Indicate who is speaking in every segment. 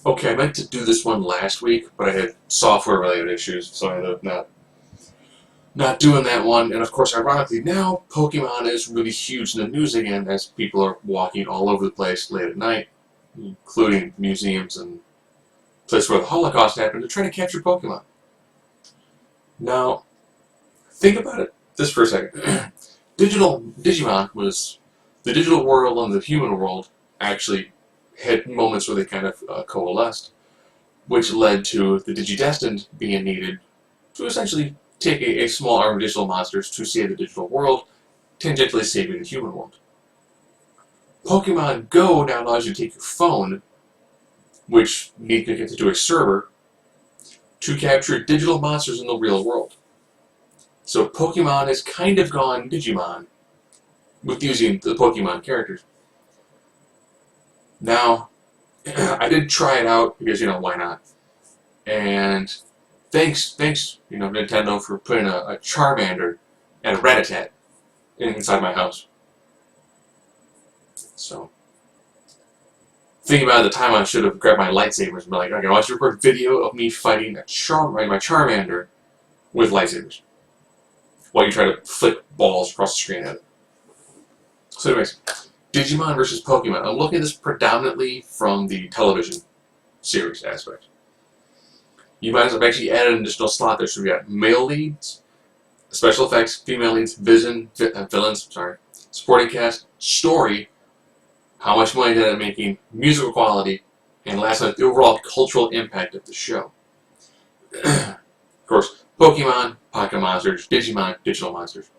Speaker 1: Okay, I meant to do this one last week, but I had software-related issues, so I ended up not doing that one. And of course, ironically, now Pokemon is really huge in the news again, as people are walking all over the place late at night, including museums and places where the Holocaust happened, to try to capture Pokemon. Now, think about it this for a second. Digimon was the digital world and the human world actually had moments where they kind of coalesced, which led to the Digidestined being needed to essentially take a small army of digital monsters to save the digital world, tangentially saving the human world. Pokemon Go now allows you to take your phone, which needs to get to a server, to capture digital monsters in the real world. So Pokemon has kind of gone Digimon with using the Pokemon characters. Now, I did try it out because, why not? And thanks, Nintendo for putting a Charmander and a Rattata inside my house. So, thinking about the time I should have grabbed my lightsabers and been like, okay, I want you to record video of me fighting my Charmander with lightsabers, while you try to flick balls across the screen at it. So anyways, Digimon versus Pokemon. I'm looking at this predominantly from the television series aspect. You might have actually added an additional slot there. So we got male leads, special effects, female leads, villains, supporting cast, story, how much money did it making, musical quality, and last one, the overall cultural impact of the show. Of course, Pokemon, Pocket Monsters, Digimon, Digital Monsters.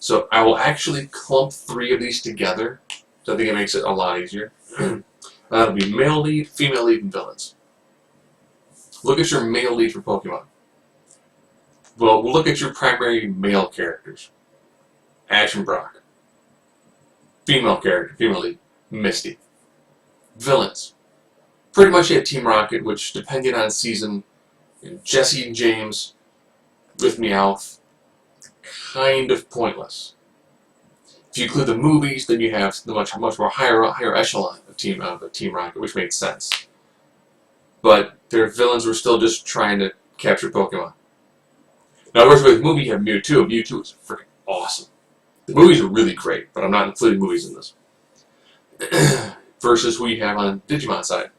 Speaker 1: So I will actually clump 3 of these together, so I think it makes it a lot easier. That'll be male lead, female lead, and villains. Look at your male lead for Pokemon. Well, we'll look at your primary male characters. Ash and Brock. Female lead, Misty. Villains. Pretty much you have Team Rocket, which, depending on season, Jesse and James with Meowth, kind of pointless. If you include the movies, then you have the much more higher echelon of Team Rocket, which makes sense. But their villains were still just trying to capture Pokemon. Now, of course, with the movie, you have Mewtwo. Mewtwo is freaking awesome. The movies are really great, but I'm not including movies in this. Versus who you have on Digimon side.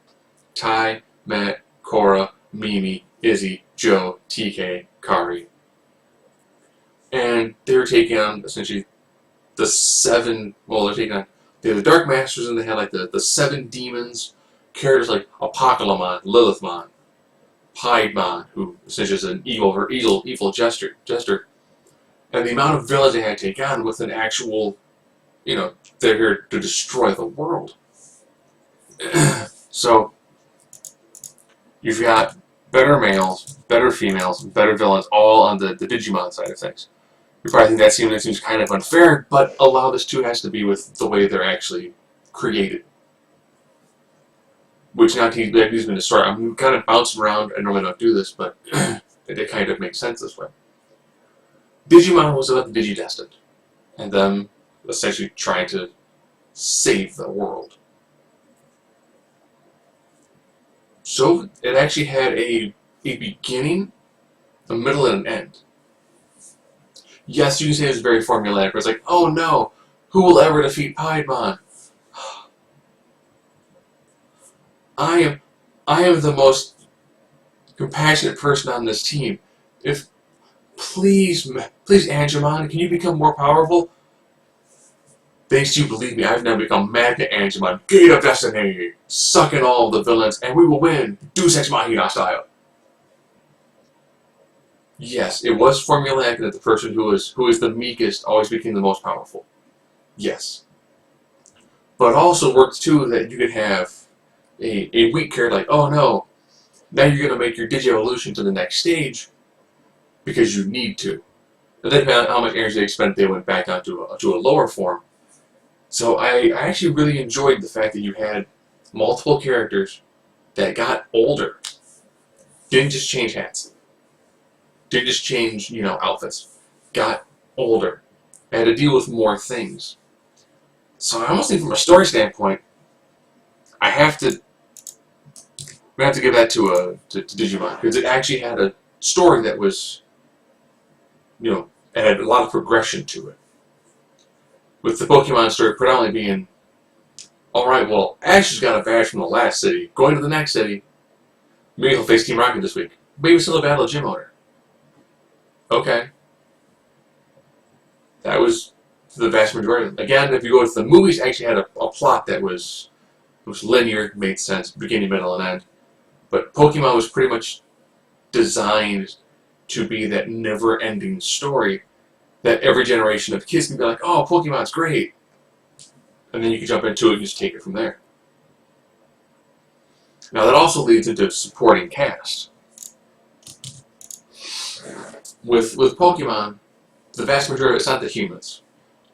Speaker 1: Tai, Matt, Korra, Mimi, Izzy, Joe, TK, Kari. And they're taking on, essentially, the 7... Well, they're taking on... They have the Dark Masters, and they have, like, the 7 demons. Characters like Apocalypse, Lilithmon, Piedmon, who essentially is an evil jester. And the amount of villains they had to take on with an actual, they're here to destroy the world. So, you've got better males, better females, better villains, all on the Digimon side of things. You probably think that seems kind of unfair, but a lot of this too has to be with the way they're actually created. Which now he's been a story. I'm kind of bouncing around. I normally don't do this, but it kind of makes sense this way. Digimon was about the Digidestined, and them essentially trying to save the world. So it actually had a beginning, a middle, and an end. Yes, you can say it was very formulaic, but it's like, oh no, who will ever defeat Piedmon? I am the most compassionate person on this team. Please, Angemon, can you become more powerful? Thanks to you, believe me, I've now become Magna Angemon, Gate of Destiny, suck in all of the villains, and we will win, Deus Ex Machina style. Yes, it was formulaic that the person who is the meekest always became the most powerful. Yes. But it also worked too that you could have a weak character like, oh no, now you're going to make your Digi-Evolution to the next stage because you need to. And then depending on how much energy they expended, they went back down to a lower form. So I actually really enjoyed the fact that you had multiple characters that got older. Didn't just change hats. Didn't just change, outfits. Got older. Had to deal with more things. So I almost think from a story standpoint, I have to We have to give that to Digimon, because it actually had a story that was, it had a lot of progression to it. With the Pokemon story predominantly being, alright, well, Ash has got a badge from the last city, going to the next city, maybe he'll face Team Rocket this week. Maybe still a battle of gym owner. Okay. That was the vast majority of them. Again, if you go to the movies, actually had a plot that was linear, made sense, beginning, middle, and end. But Pokemon was pretty much designed to be that never-ending story that every generation of kids can be like, oh, Pokemon's great. And then you can jump into it and just take it from there. Now that also leads into supporting cast. With Pokemon, the vast majority, it's not the humans.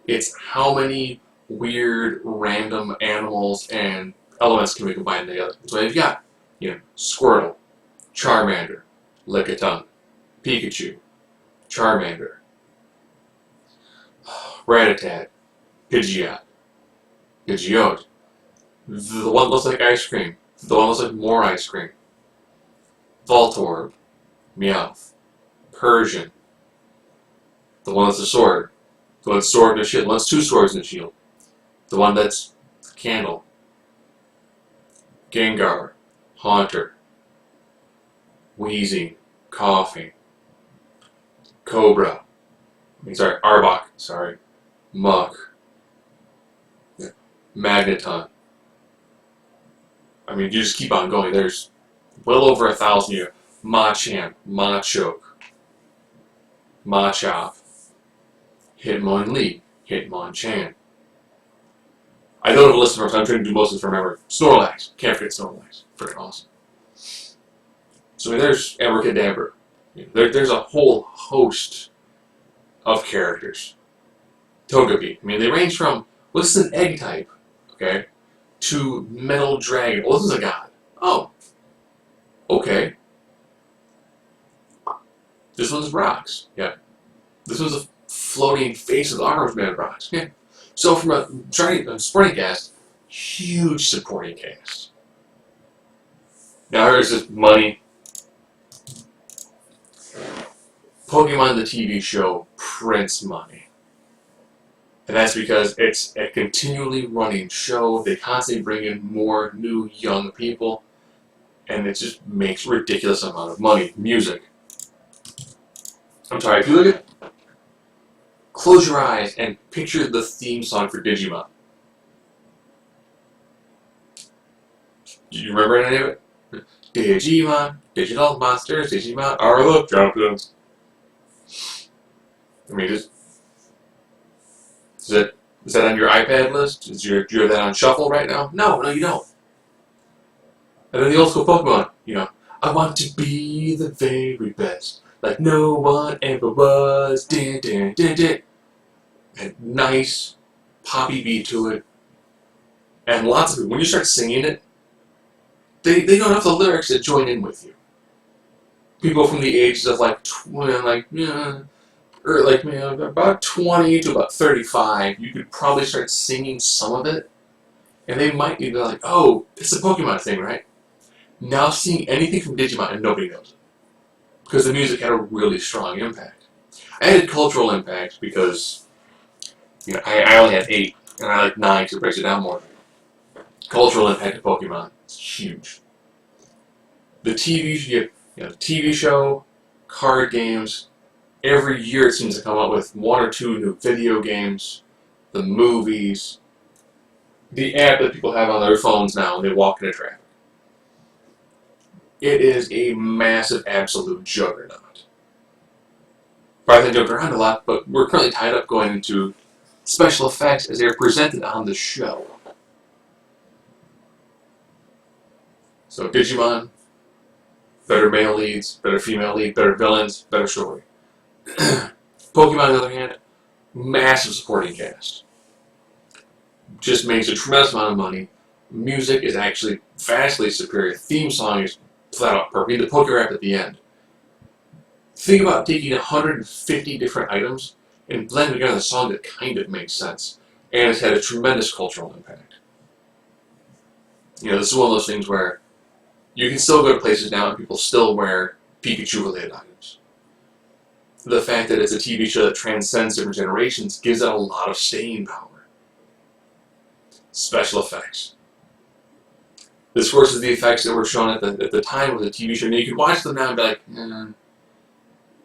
Speaker 1: It's how many weird, random animals and elements can we combine together. So you've got, Squirtle, Charmander, Lickitung, Pikachu, Charmander, Rattata, Pidgeot, Pidgeot, the one that looks like ice cream, the one that looks like more ice cream, Voltorb, Meowth, Persian, the one that's a sword, the one that's sword and a shield, the one that's two swords and a shield, the one that's candle, Gengar, Haunter, Wheezing, Coughing, Cobra, Arbok, Muk, Magneton. I mean, you just keep on going. There's well over 1,000 here. Machamp, Machoke, Machop, Hitmonlee, Hitmonchan. I don't have a list of them, I'm trying to do most of them from memory. Snorlax, can't forget Snorlax. Freaking awesome. So I mean, there's Abracadabra. There's a whole host of characters. Togepi. I mean, they range from, well, this is an egg type, okay, to Metal Dragon. Well, this is a god. Oh. Okay. This one's rocks. Yeah. This one's a floating face with arms made of rocks. Yeah. So from a supporting cast, huge supporting cast. Now here's this money. Pokemon the TV show prints money. And that's because it's a continually running show. They constantly bring in more new young people. And it just makes a ridiculous amount of money. Music. I'm sorry, if you look at, close your eyes and picture the theme song for Digimon. Do you remember any of it? Digimon, digital monsters, Digimon are the champions. I mean, is that on your iPad list? Do you have that on shuffle right now? No, you don't. And then the old school Pokemon, I want to be the very best, like no one ever was. Din, din, din, din. And nice poppy beat to it, and lots of people. When you start singing it, they don't have the lyrics that join in with you. People from the ages of about 20 to about 35, you could probably start singing some of it, and they might be like, "Oh, it's a Pokemon thing, right?" Now seeing anything from Digimon and nobody knows it, because the music had a really strong impact. I had cultural impact because I only had 8, and I like 9 because it breaks it down more. Cultural impact of Pokemon is huge. The TV show, card games. Every year it seems to come up with 1 or 2 new video games, the movies, the app that people have on their phones now when they walk into traffic. It is a massive, absolute juggernaut. Probably jumped around a lot, but we're currently tied up going into special effects as they are presented on the show. So Digimon, better male leads, better female lead, better villains, better story. Pokemon, on the other hand, massive supporting cast. Just makes a tremendous amount of money. Music is actually vastly superior. Theme song is flat out perfect. The Poké Rap at the end. Think about taking 150 different items and blending together a song that kind of makes sense. And it's had a tremendous cultural impact. This is one of those things where You can still go to places now and people still wear Pikachu-related items. The fact that it's a TV show that transcends different generations gives it a lot of staying power. Special effects. This versus the effects that were shown at the time of the TV show. Now you can watch them now and be like,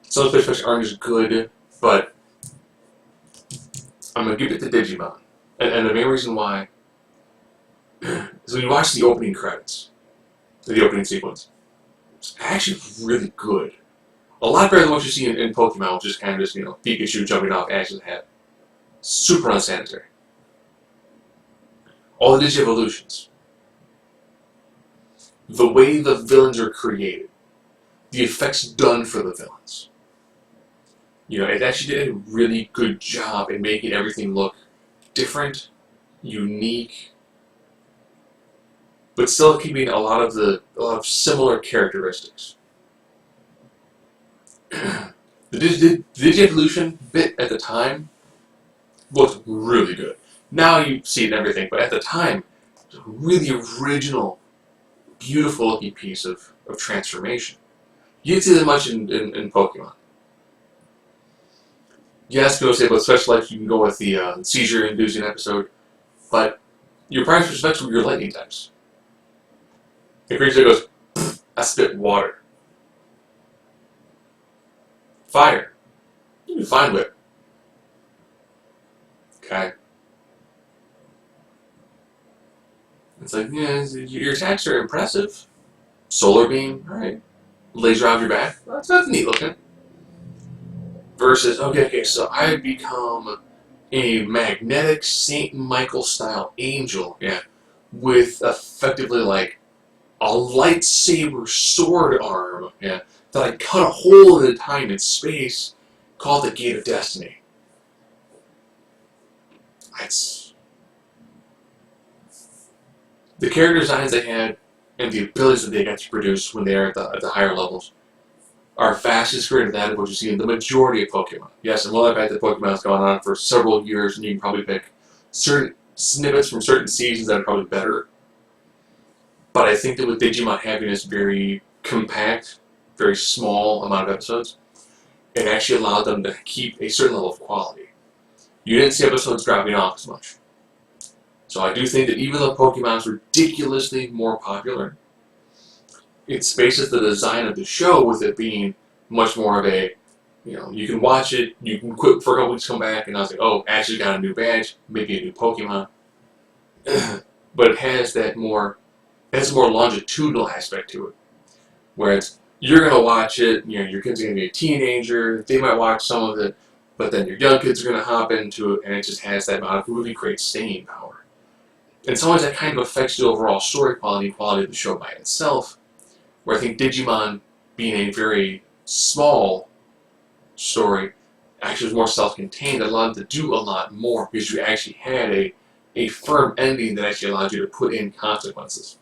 Speaker 1: some of the special effects aren't as good, but I'm going to give it to Digimon. And the main reason why is when you watch the opening credits, the opening sequence, it's actually really good. A lot better than what you see in Pokemon, which is kind of just, Pikachu jumping off Ash's head. Super unsanitary. All the Digi-evolutions. The way the villains are created. The effects done for the villains. It actually did a really good job in making everything look different, unique, but still keeping a lot of similar characteristics. The Digi-evolution bit at the time looked really good. Now you see it in everything, but at the time, it was a really original, beautiful looking piece of transformation. You didn't see that much in Pokemon. Yes, people say about special effects, you can go with the seizure-inducing episode, but your primary special effects were your lightning types. The creature goes, I spit water. Fire. You can find whip. Okay. It's like, your attacks are impressive. Solar beam, alright. Laser out of your back. That's neat looking. Versus, okay, so I become a magnetic St. Michael style angel, with effectively like a lightsaber sword arm, that I cut a hole in time and space, called the Gate of Destiny. That's the character designs they had and the abilities that they got to produce when they are at the higher levels are vastly superior to that of what you see in the majority of Pokemon. Yes, and the fact that Pokemon's gone on for several years, and you can probably pick certain snippets from certain seasons that are probably better. But I think that with Digimon having this very compact, very small amount of episodes, it actually allowed them to keep a certain level of quality. You didn't see episodes dropping off as much. So I do think that even though Pokemon's ridiculously more popular, it spaces the design of the show with it being much more of a, you can watch it, you can quit for a couple weeks, come back, and I was like, oh, Ashley got a new badge, maybe a new Pokemon. But it has a more longitudinal aspect to it. Where you're going to watch it, your kid's going to be a teenager, they might watch some of it, but then your young kids are going to hop into it, and it just has that amount of really great staying power. In some ways, that kind of affects the overall story quality of the show by itself, where I think Digimon, being a very small story, actually was more self-contained, allowed to do a lot more, because you actually had a firm ending that actually allowed you to put in consequences.